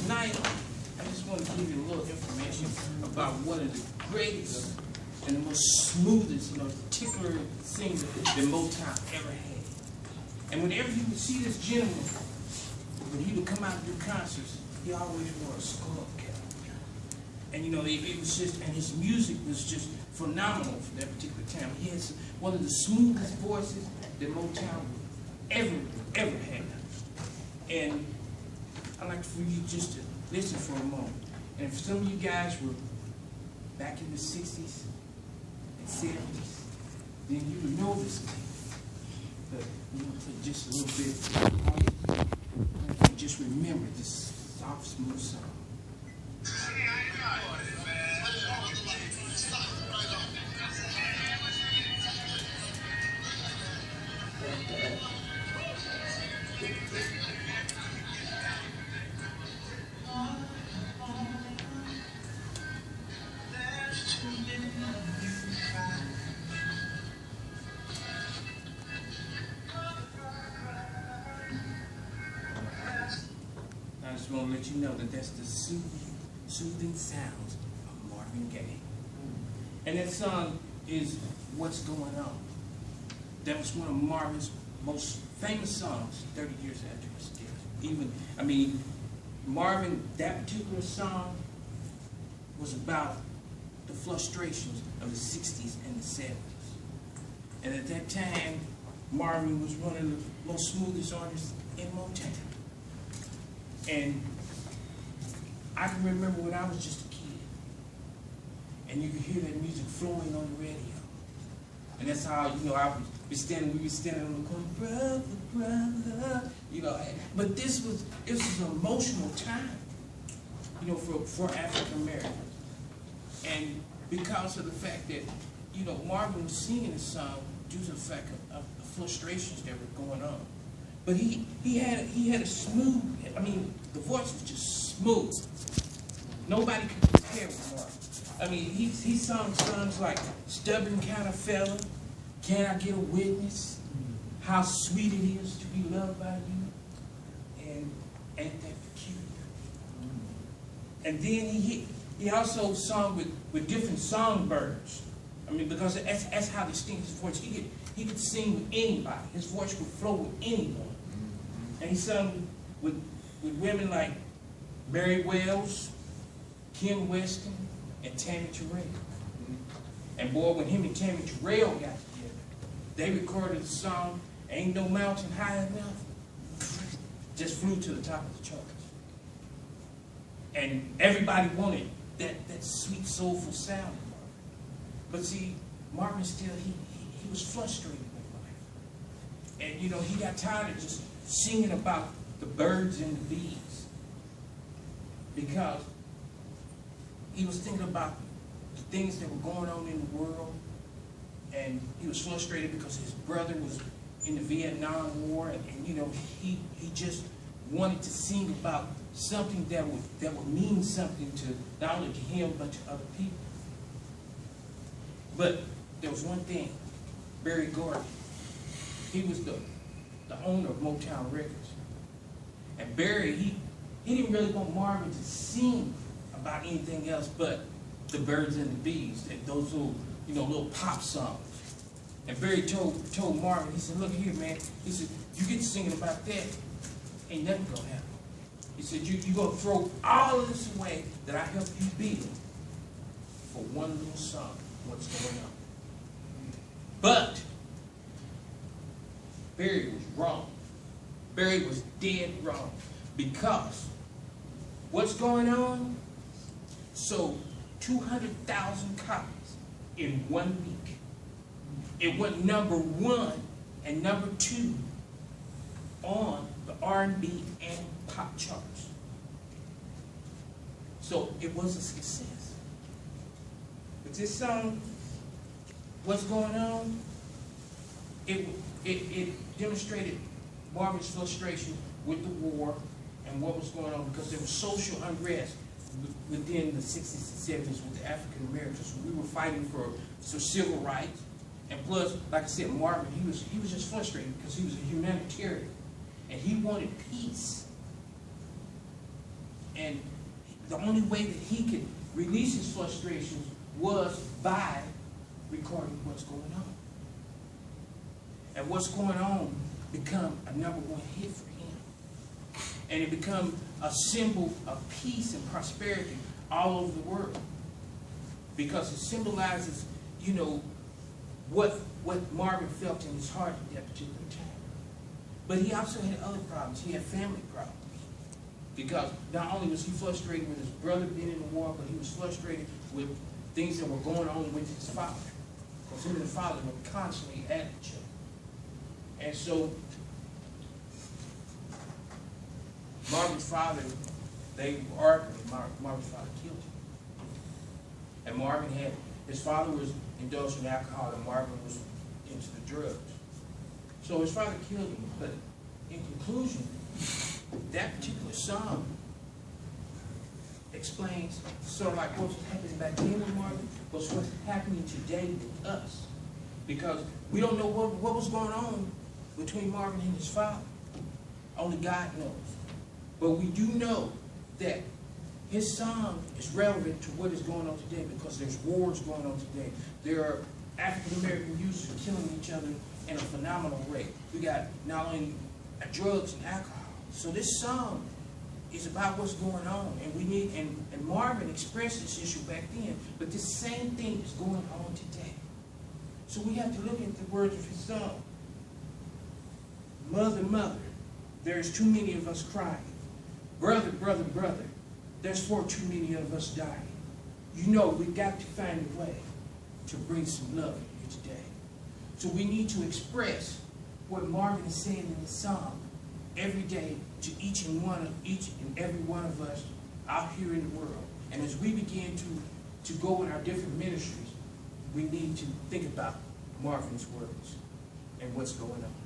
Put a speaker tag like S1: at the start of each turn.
S1: tonight, I just want to give you a little information about one of the greatest and the most smoothest and articulate singer that Motown ever had. And whenever you would see this gentleman, when he would come out and do concerts, he always wore a skull cap. And you know, it was just, and his music was just phenomenal for that particular time. He has one of the smoothest voices that Motown ever had. And I'd like for you just to listen for a moment. And if some of you guys were back in the 60s and 70s, then you would know this thing. But we're going to take just a little bit. And just remember this soft, smooth song. I just want to let you know that that's the soothing sounds of Marvin Gaye. And that song is What's Going On. That was one of Marvin's most famous songs 30 years after his death. Marvin, that particular song was about the frustrations of the 60s and the 70s. And at that time, Marvin was one of the most smoothest artists in Motown. And I can remember when I was just a kid, and you could hear that music flowing on the radio. And that's how, you know, we were standing on the corner, brother, you know. But this was an emotional time, you know, for African Americans. And because of the fact that, you know, Marvin was singing this song due to the fact of the frustrations that were going on. But he had a smooth, the voice was just smooth. Nobody could compare with Marvin. He sung songs like Stubborn Kind of Fella, Can I Get a Witness, How Sweet It Is to Be Loved by You, and Ain't That Peculiar. And then he also sung with different songbirds. Because that's how distinct his voice. He could sing with anybody. His voice would flow with anyone. And he sung with women like Mary Wells, Kim Weston, and Tammy Terrell. And boy, when him and Tammy Terrell got together, they recorded the song, Ain't No Mountain High Enough. Just flew to the top of the charts. And everybody wanted that sweet, soulful sound. But see, Marvin still, he was frustrated with life. And you know, he got tired of just singing about the birds and the bees. Because he was thinking about the things that were going on in the world. And he was frustrated because his brother was in the Vietnam War. And you know, he just wanted to sing about something that would mean something to not only to him, but to other people. But there was one thing, Berry Gordy. He was the owner of Motown Records. And Berry, he didn't really want Marvin to sing about anything else but the birds and the bees, and those little pop songs. And Berry told Marvin, he said, look here, man. He said, you get to singing about that, ain't nothing gonna happen. He said, you're gonna throw all of this away that I helped you build for one little song. What's going on? But Berry was wrong. Berry was dead wrong. Because what's going on? So 200,000 copies in 1 week. It went #1 and #2 on the R&B and pop charts. So it was a success. But this song, What's Going On, it demonstrated Marvin's frustration with the war and what was going on, because there was social unrest within the 60s and 70s with the African Americans. We were fighting for civil rights, and plus, like I said, Marvin, he was just frustrated because he was a humanitarian, and he wanted peace. And the only way that he could release his frustrations was by recording what's going on. And what's going on become a #1 hit for him. And it become a symbol of peace and prosperity all over the world. Because it symbolizes, you know, what Marvin felt in his heart at that particular time. But he also had other problems. He had family problems. Because not only was he frustrated with his brother being in the war, but he was frustrated with things that were going on with his father. Because him and the father were constantly at each other. And so, Marvin's father, they were arguing, and Marvin's father killed him. And Marvin had, his father was indulged in alcohol, and Marvin was into the drugs. So his father killed him, but in conclusion, that particular song explains sort of like what was happening back then with Marvin, but what's happening today with us. Because we don't know what was going on between Marvin and his father. Only God knows. But we do know that his song is relevant to what is going on today because there's wars going on today. There are African-American youths killing each other in a phenomenal rate. We got not only drugs and alcohol. So this song is about what's going on. And we need, and Marvin expressed this issue back then, but this same thing is going on today. So we have to look at the words of his song. Mother, mother, there's too many of us crying. Brother, brother, brother, there's far too many of us dying. You know, we've got to find a way to bring some love in here today. So we need to express what Marvin is saying in his song every day to each and every one of us out here in the world. And as we begin to go in our different ministries, we need to think about Marvin's words and what's going on.